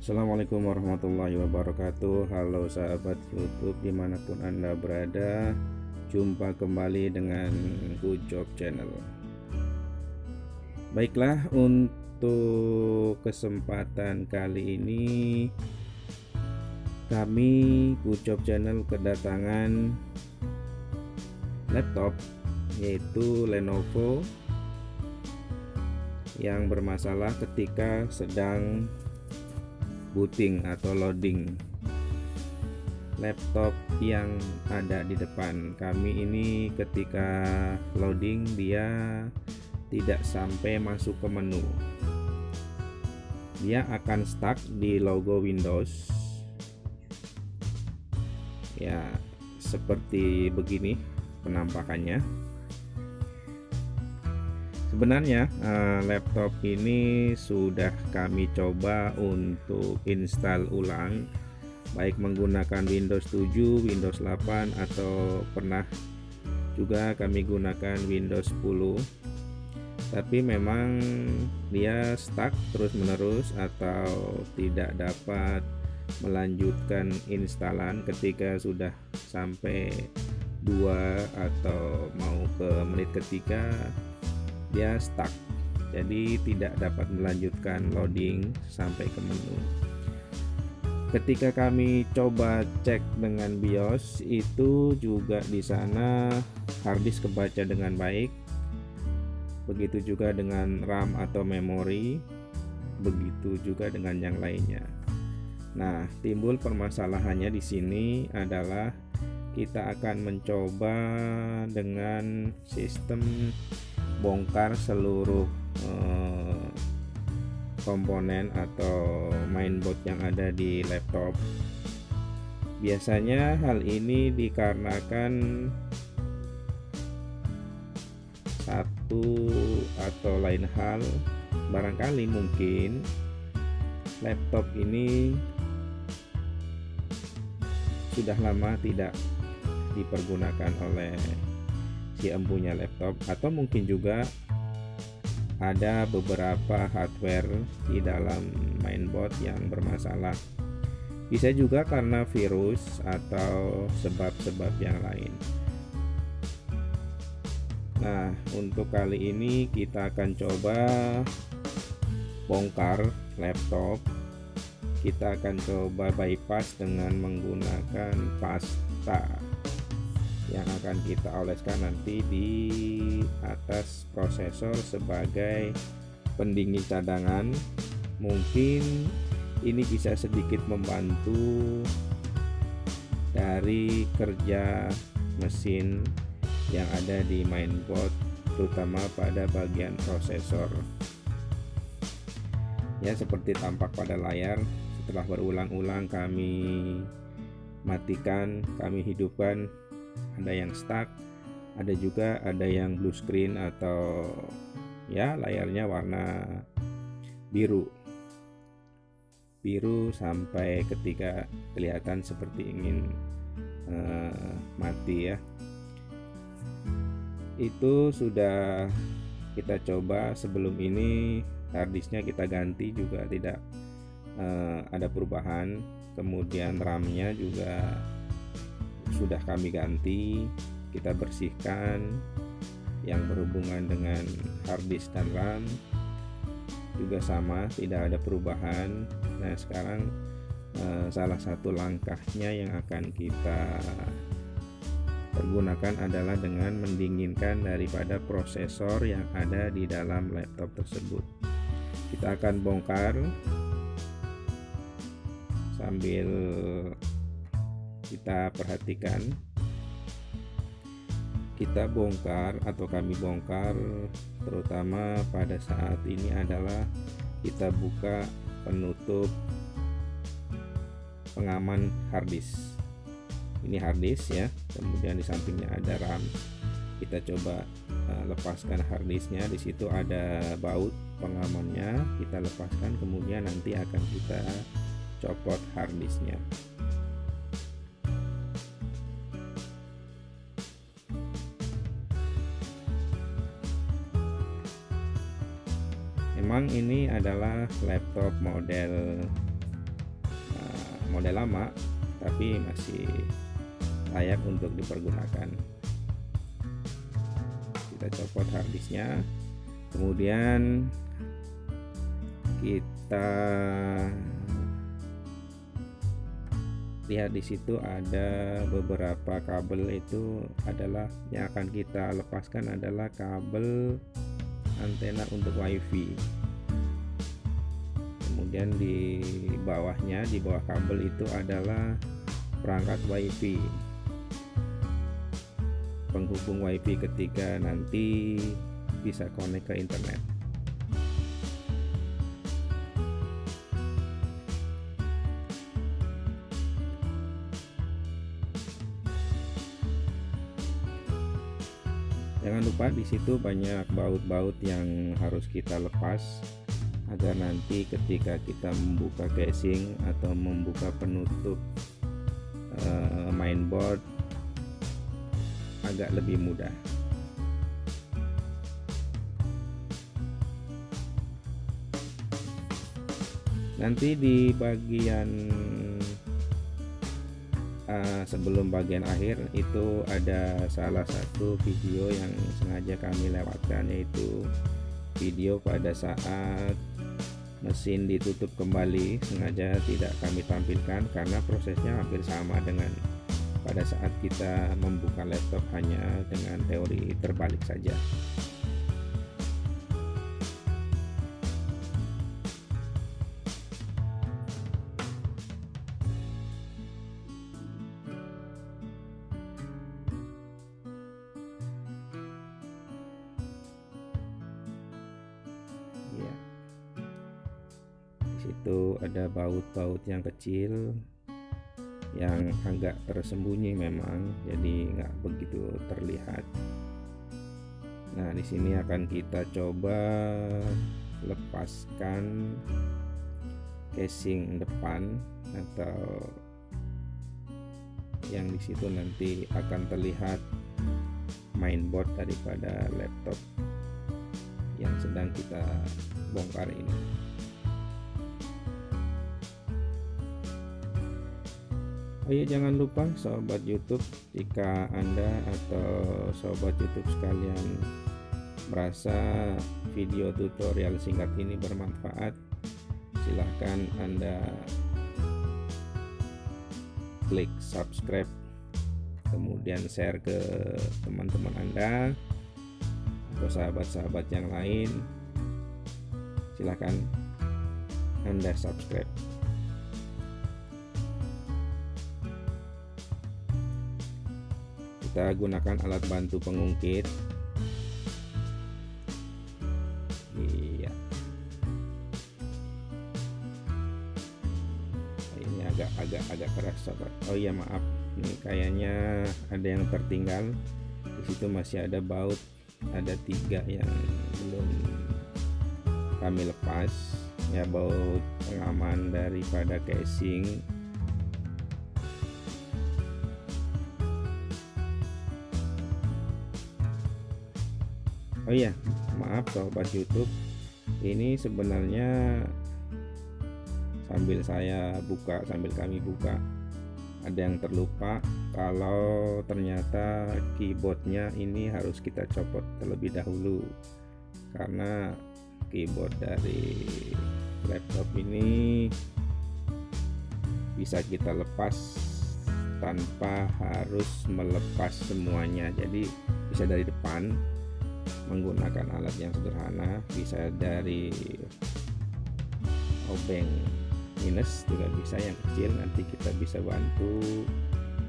Assalamualaikum warahmatullahi wabarakatuh. Halo sahabat YouTube dimanapun Anda berada, jumpa kembali dengan Kujob Channel. Baiklah, untuk kesempatan kali ini kami Kujob Channel kedatangan laptop, yaitu Lenovo yang bermasalah ketika sedang booting atau loading. Laptop yang ada di depan kami ini ketika loading dia tidak sampai masuk ke menu. Dia akan stuck di logo Windows. Ya, seperti begini penampakannya. Sebenarnya laptop ini sudah kami coba untuk install ulang, baik menggunakan Windows 7, Windows 8, atau pernah juga kami gunakan Windows 10. Tapi memang dia stuck terus menerus atau tidak dapat melanjutkan instalan ketika sudah sampai 2 atau mau ke menit ketiga dia stuck, jadi tidak dapat melanjutkan loading sampai ke menu. Ketika kami coba cek dengan BIOS, itu juga di sana harddisk kebaca dengan baik, begitu juga dengan RAM atau memori, begitu juga dengan yang lainnya. Nah, timbul permasalahannya di sini adalah kita akan mencoba dengan sistem bongkar seluruh komponen atau mainboard yang ada di laptop. Biasanya hal ini dikarenakan satu atau lain hal, barangkali mungkin laptop ini sudah lama tidak dipergunakan oleh si empunya laptop, atau mungkin juga ada beberapa hardware di dalam mainboard yang bermasalah. Bisa juga karena virus atau sebab-sebab yang lain. Nah, untuk kali ini kita akan coba bongkar laptop. Kita akan coba bypass dengan menggunakan pasta yang akan kita oleskan nanti di atas prosesor sebagai pendingin cadangan. Mungkin ini bisa sedikit membantu dari kerja mesin yang ada di mainboard, terutama pada bagian prosesor. Ya, seperti tampak pada layar, setelah berulang-ulang kami matikan, kami hidupkan, ada yang stuck, ada yang blue screen atau ya layarnya warna biru sampai ketika kelihatan seperti ingin mati ya. Itu sudah kita coba sebelum ini, harddisknya kita ganti juga tidak ada perubahan. Kemudian RAM-nya juga sudah kami ganti, kita bersihkan yang berhubungan dengan harddisk dan RAM juga sama, tidak ada perubahan. Nah, sekarang salah satu langkahnya yang akan kita pergunakan adalah dengan mendinginkan daripada prosesor yang ada di dalam laptop tersebut. Kita akan bongkar sambil kita perhatikan. Kita bongkar atau kami bongkar terutama pada saat ini adalah kita buka penutup pengaman harddisk. Ini harddisk ya, kemudian di sampingnya ada RAM. Kita coba lepaskan harddisknya. Di situ ada baut pengamannya, kita lepaskan, kemudian nanti akan kita copot harddisknya. Memang ini adalah laptop model model lama tapi masih layak untuk dipergunakan. Kita copot harddisknya, kemudian kita lihat di situ ada beberapa kabel, itu adalah yang akan kita lepaskan adalah kabel antena untuk WiFi. Kemudian di bawahnya, di bawah kabel itu adalah perangkat WiFi, penghubung WiFi ketika nanti bisa connect ke internet. Jangan lupa di situ banyak baut-baut yang harus kita lepas agar nanti ketika kita membuka casing atau membuka penutup mainboard agak lebih mudah. Nanti di bagian sebelum bagian akhir itu ada salah satu video yang sengaja kami lewatkan, yaitu video pada saat mesin ditutup kembali. Sengaja tidak kami tampilkan karena prosesnya hampir sama dengan pada saat kita membuka laptop, hanya dengan teori terbalik saja. Itu ada baut-baut yang kecil yang agak tersembunyi memang, jadi nggak begitu terlihat. Nah, di sini akan kita coba lepaskan casing depan, atau yang di situ nanti akan terlihat mainboard daripada laptop yang sedang kita bongkar ini. Oh iya, jangan lupa sobat YouTube, jika Anda atau sobat YouTube sekalian merasa video tutorial singkat ini bermanfaat, silahkan Anda klik subscribe, kemudian share ke teman-teman Anda atau sahabat-sahabat yang lain. Silahkan Anda subscribe. Kita gunakan alat bantu pengungkit. Iya. Ini agak keras sobat. Oh iya, maaf. Ini kayaknya ada yang tertinggal. Di situ masih ada baut, ada 3 yang belum kami lepas. Ya, baut pengaman daripada casing. Oh iya, maaf sobat YouTube, ini sebenarnya sambil kami buka, ada yang terlupa kalau ternyata keyboardnya ini harus kita copot terlebih dahulu, karena keyboard dari laptop ini bisa kita lepas tanpa harus melepas semuanya. Jadi bisa dari depan menggunakan alat yang sederhana, bisa dari obeng minus juga bisa, yang kecil. Nanti kita bisa bantu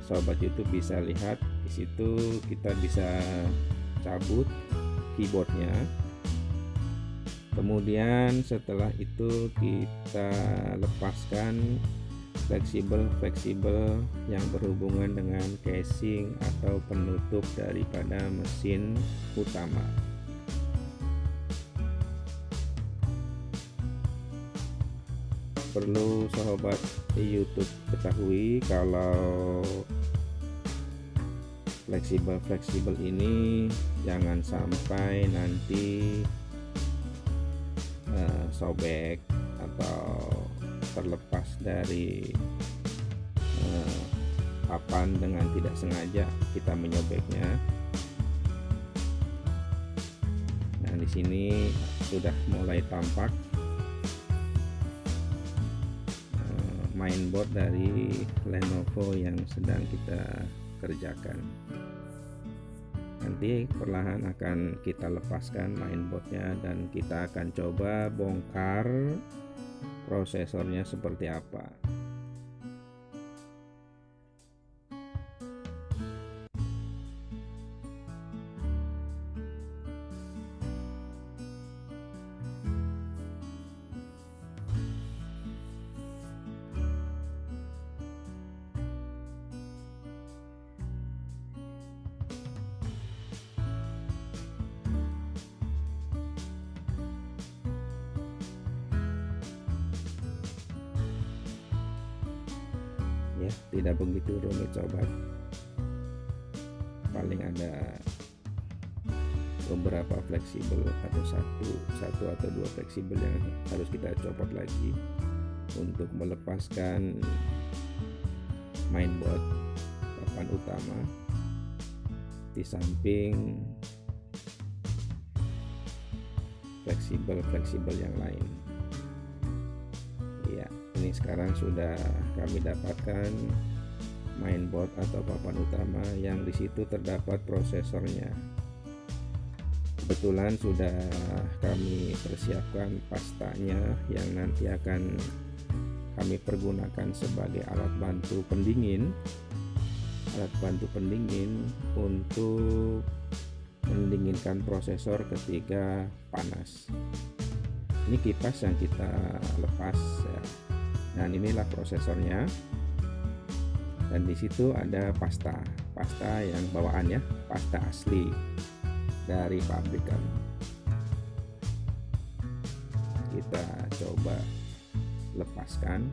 sobat YouTube bisa lihat di situ, kita bisa cabut keyboardnya. Kemudian setelah itu kita lepaskan fleksibel yang berhubungan dengan casing atau penutup daripada mesin utama. Perlu sahabat YouTube ketahui kalau fleksibel ini jangan sampai nanti sobek atau terlepas dari papan dengan tidak sengaja kita menyobeknya. Nah, di sini sudah mulai tampak mainboard dari Lenovo yang sedang kita kerjakan. Nanti perlahan akan kita lepaskan mainboardnya dan kita akan coba bongkar prosesornya seperti apa. Ya, tidak begitu rumit sobat. Paling ada beberapa fleksibel atau satu atau dua fleksibel yang harus kita copot lagi untuk melepaskan mainboard papan utama di samping fleksibel yang lain. Ya, ini sekarang sudah kami dapatkan mainboard atau papan utama yang di situ terdapat prosesornya. Kebetulan sudah kami persiapkan pastanya yang nanti akan kami pergunakan sebagai alat bantu pendingin untuk mendinginkan prosesor ketika panas. Ini kipas yang kita lepas ya. Dan inilah prosesornya. Dan di situ ada pasta yang bawaan ya, pasta asli dari pabrikan. Kita coba lepaskan.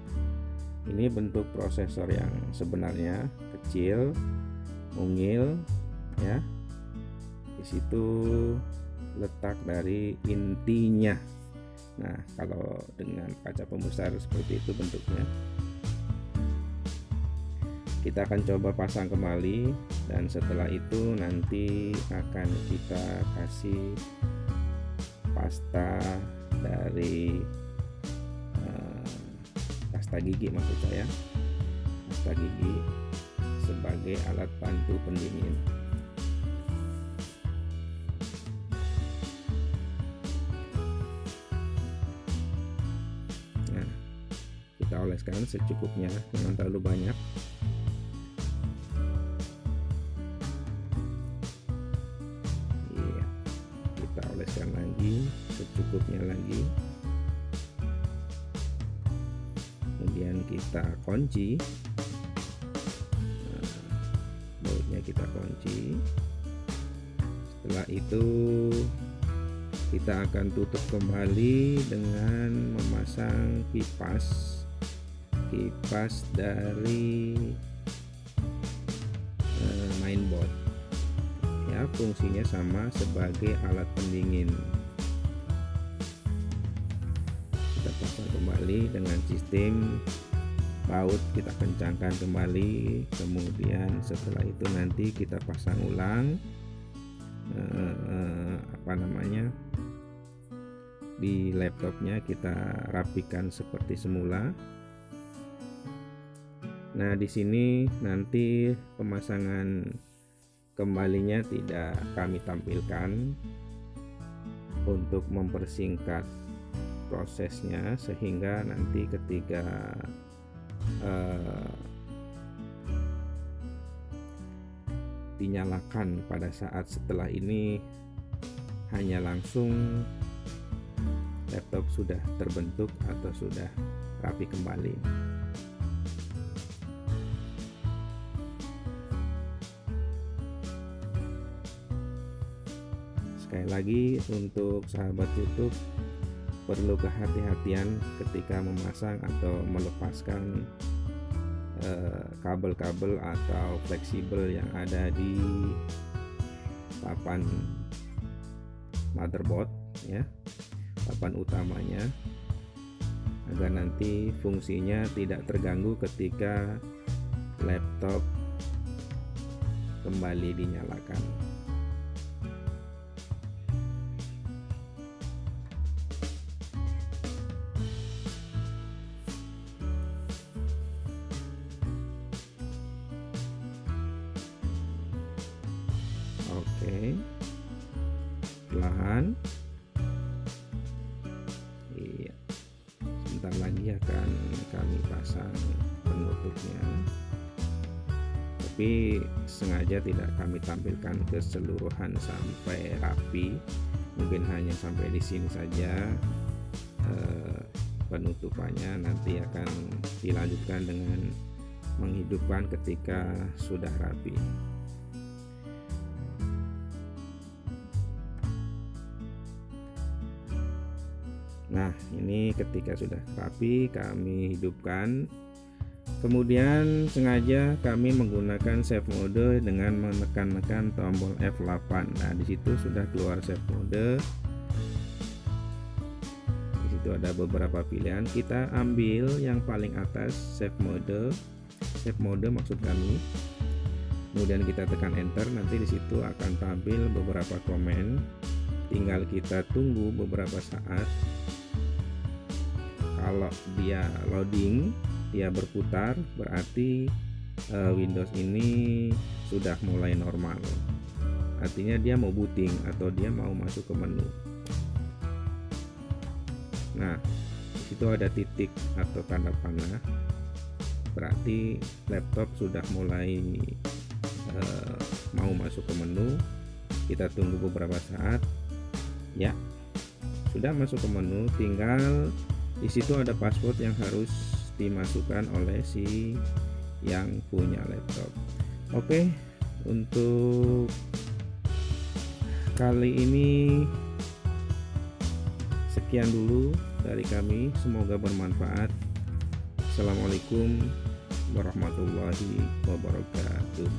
Ini bentuk prosesor yang sebenarnya kecil, mungil ya. Di situ letak dari intinya. Nah, kalau dengan kaca pembesar seperti itu bentuknya. Kita akan coba pasang kembali dan setelah itu nanti akan kita kasih pasta dari pasta gigi, maksud saya pasta gigi sebagai alat bantu pendingin. Nah, kita oleskan secukupnya, jangan terlalu banyak. Iya, kita oleskan lagi secukupnya lagi. Kemudian kita kunci. Nah, bautnya kita kunci. Setelah itu kita akan tutup kembali dengan memasang kipas dari mainboard ya, fungsinya sama sebagai alat pendingin. Kita pasang kembali dengan sistem baut, kita kencangkan kembali, kemudian setelah itu nanti kita pasang ulang di laptopnya, kita rapikan seperti semula. Nah, di sini nanti pemasangan kembalinya tidak kami tampilkan untuk mempersingkat prosesnya, sehingga nanti ketika dinyalakan pada saat setelah ini hanya langsung laptop sudah terbentuk atau sudah rapi kembali. Sekali lagi untuk sahabat YouTube, perlu kehati-hatian ketika memasang atau melepaskan kabel-kabel atau fleksibel yang ada di papan motherboard ya, papan utamanya, agar nanti fungsinya tidak terganggu ketika laptop kembali dinyalakan. Oke, perlahan. Iya, sebentar lagi akan kami pasang penutupnya, tapi sengaja tidak kami tampilkan keseluruhan sampai rapi, mungkin hanya sampai di sini saja. Penutupannya nanti akan dilanjutkan dengan menghidupkan ketika sudah rapi. Nah, ini ketika sudah rapi kami hidupkan. Kemudian sengaja kami menggunakan save mode dengan menekan tombol F8. Nah, di situ sudah keluar save mode. Di situ ada beberapa pilihan. Kita ambil yang paling atas, save mode. Save mode maksud kami. Kemudian kita tekan enter, nanti di situ akan tampil beberapa komen. Tinggal kita tunggu beberapa saat. Kalau dia loading, dia berputar, berarti Windows ini sudah mulai normal. Artinya dia mau booting atau dia mau masuk ke menu. Nah, di situ ada titik atau tanda panah, berarti laptop sudah mulai mau masuk ke menu. Kita tunggu beberapa saat. Ya, sudah masuk ke menu, tinggal di situ ada password yang harus dimasukkan oleh si yang punya laptop. Oke, untuk kali ini sekian dulu dari kami, semoga bermanfaat. Assalamualaikum warahmatullahi wabarakatuh.